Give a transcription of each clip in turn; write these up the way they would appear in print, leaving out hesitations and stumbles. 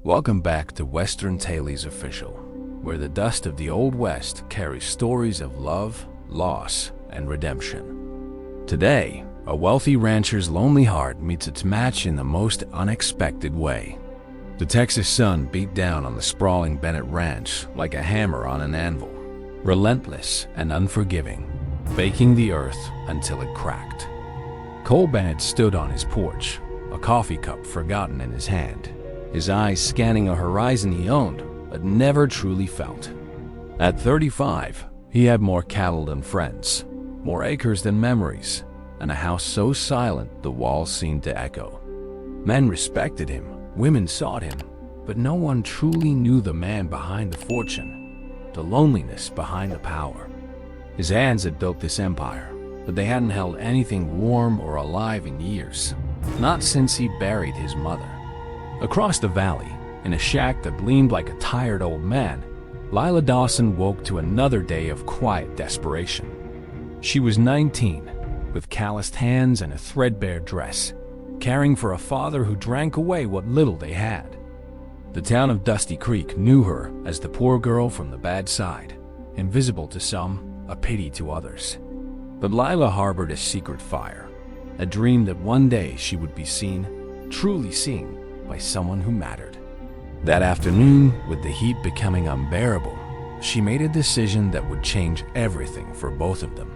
Welcome back to Western Tales Official, where the dust of the Old West carries stories of love, loss, and redemption. Today, a wealthy rancher's lonely heart meets its match in the most unexpected way. The Texas sun beat down on the sprawling Bennett ranch like a hammer on an anvil, relentless and unforgiving, baking the earth until it cracked. Cole Bennett stood on his porch, a coffee cup forgotten in his hand, his eyes scanning a horizon he owned but never truly felt. At 35, he had more cattle than friends, more acres than memories, and a house so silent the walls seemed to echo. Men respected him, women sought him, but no one truly knew the man behind the fortune, the loneliness behind the power. His hands had built this empire, but they hadn't held anything warm or alive in years, not since he buried his mother. Across the valley, in a shack that gleamed like a tired old man, Lila Dawson woke to another day of quiet desperation. She was 19, with calloused hands and a threadbare dress, caring for a father who drank away what little they had. The town of Dusty Creek knew her as the poor girl from the bad side, invisible to some, a pity to others. But Lila harbored a secret fire, a dream that one day she would be seen, truly seen, by someone who mattered. That afternoon, with the heat becoming unbearable, she made a decision that would change everything for both of them.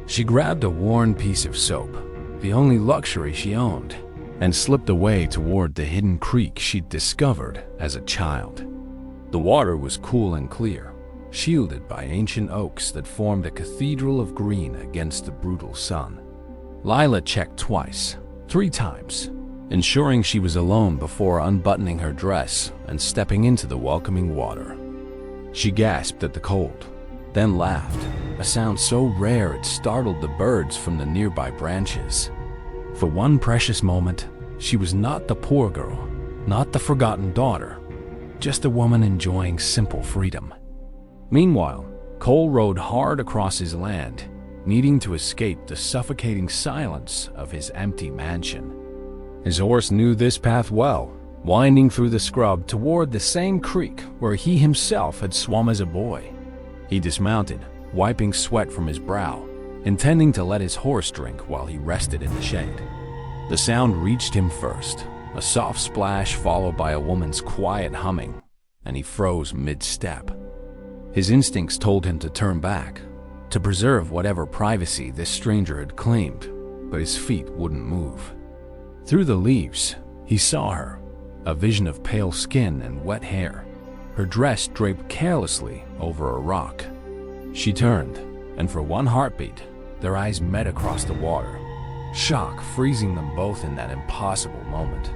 She grabbed a worn piece of soap, the only luxury she owned, and slipped away toward the hidden creek she'd discovered as a child. The water was cool and clear, shielded by ancient oaks that formed a cathedral of green against the brutal sun. Lila checked twice, 3 times, ensuring she was alone before unbuttoning her dress and stepping into the welcoming water. She gasped at the cold, then laughed, a sound so rare it startled the birds from the nearby branches. For one precious moment, she was not the poor girl, not the forgotten daughter, just a woman enjoying simple freedom. Meanwhile, Cole rode hard across his land, needing to escape the suffocating silence of his empty mansion. His horse knew this path well, winding through the scrub toward the same creek where he himself had swum as a boy. He dismounted, wiping sweat from his brow, intending to let his horse drink while he rested in the shade. The sound reached him first, a soft splash followed by a woman's quiet humming, and he froze mid-step. His instincts told him to turn back, to preserve whatever privacy this stranger had claimed, but his feet wouldn't move. Through the leaves, he saw her, a vision of pale skin and wet hair, her dress draped carelessly over a rock. She turned, and for one heartbeat, their eyes met across the water, shock freezing them both in that impossible moment.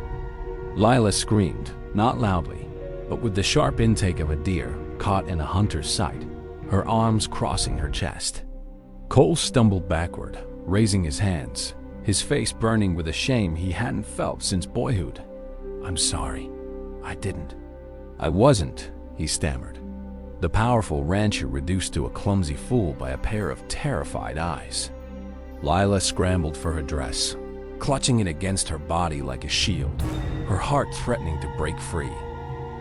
Lila screamed, not loudly, but with the sharp intake of a deer caught in a hunter's sight, her arms crossing her chest. Cole stumbled backward, raising his hands, his face burning with a shame he hadn't felt since boyhood. "I'm sorry. I didn't." "I wasn't," he stammered, the powerful rancher reduced to a clumsy fool by a pair of terrified eyes. Lila scrambled for her dress, clutching it against her body like a shield, her heart threatening to break free.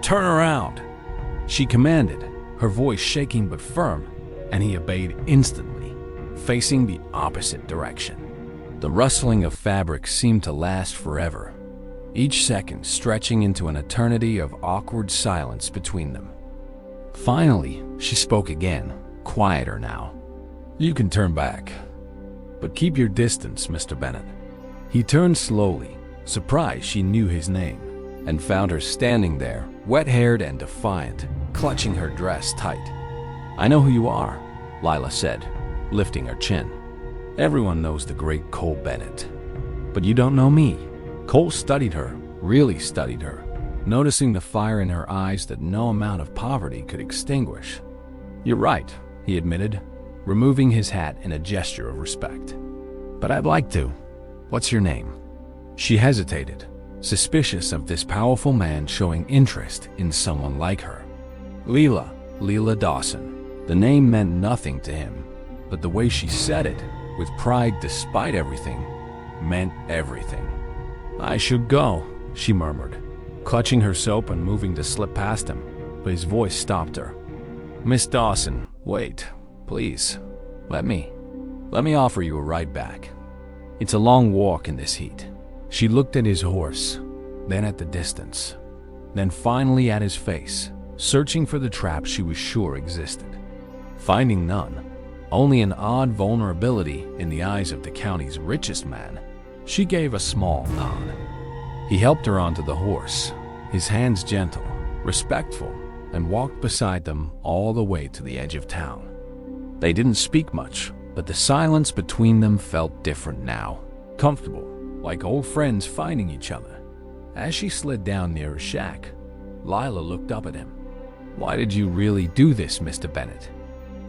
"Turn around!" she commanded, her voice shaking but firm, and he obeyed instantly, facing the opposite direction. The rustling of fabric seemed to last forever, each second stretching into an eternity of awkward silence between them. Finally, she spoke again, quieter now. "You can turn back, but keep your distance, Mr. Bennett." He turned slowly, surprised she knew his name, and found her standing there, wet-haired and defiant, clutching her dress tight. "I know who you are," Lila said, lifting her chin. "Everyone knows the great Cole Bennett. But you don't know me." Cole studied her, really studied her, noticing the fire in her eyes that no amount of poverty could extinguish. "You're right," he admitted, removing his hat in a gesture of respect. "But I'd like to. What's your name?" She hesitated, suspicious of this powerful man showing interest in someone like her. Lila Dawson." The name meant nothing to him, but the way she said it, with pride despite everything, meant everything. "I should go," she murmured, clutching her soap and moving to slip past him, but his voice stopped her. "Miss Dawson, wait, please. Let me offer you a ride back. It's a long walk in this heat." She looked at his horse, then at the distance, then finally at his face, searching for the trap she was sure existed. Finding none, only an odd vulnerability in the eyes of the county's richest man, she gave a small nod. He helped her onto the horse, his hands gentle, respectful, and walked beside them all the way to the edge of town. They didn't speak much, but the silence between them felt different now, comfortable, like old friends finding each other. As she slid down near his shack, Lila looked up at him. "Why did you really do this, Mr. Bennett?"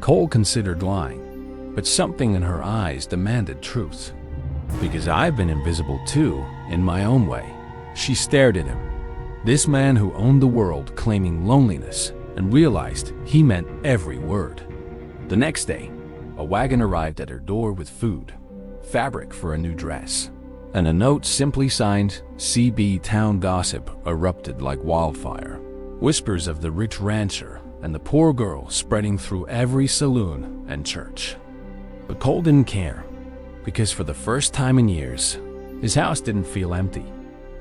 Cole considered lying, but something in her eyes demanded truth. "Because I've been invisible too, in my own way." She stared at him. This man who owned the world claiming loneliness, and realized he meant every word. The next day, a wagon arrived at her door with food, fabric for a new dress, and a note simply signed CB. Town gossip erupted like wildfire. Whispers of the rich rancher and the poor girl spreading through every saloon and church. But Cole didn't care, because for the first time in years, his house didn't feel empty,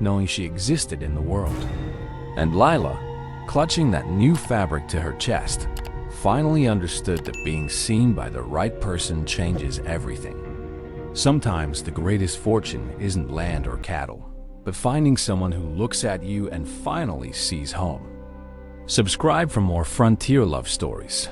knowing she existed in the world. And Lila, clutching that new fabric to her chest, finally understood that being seen by the right person changes everything. Sometimes the greatest fortune isn't land or cattle, but finding someone who looks at you and finally sees home. Subscribe for more frontier love stories.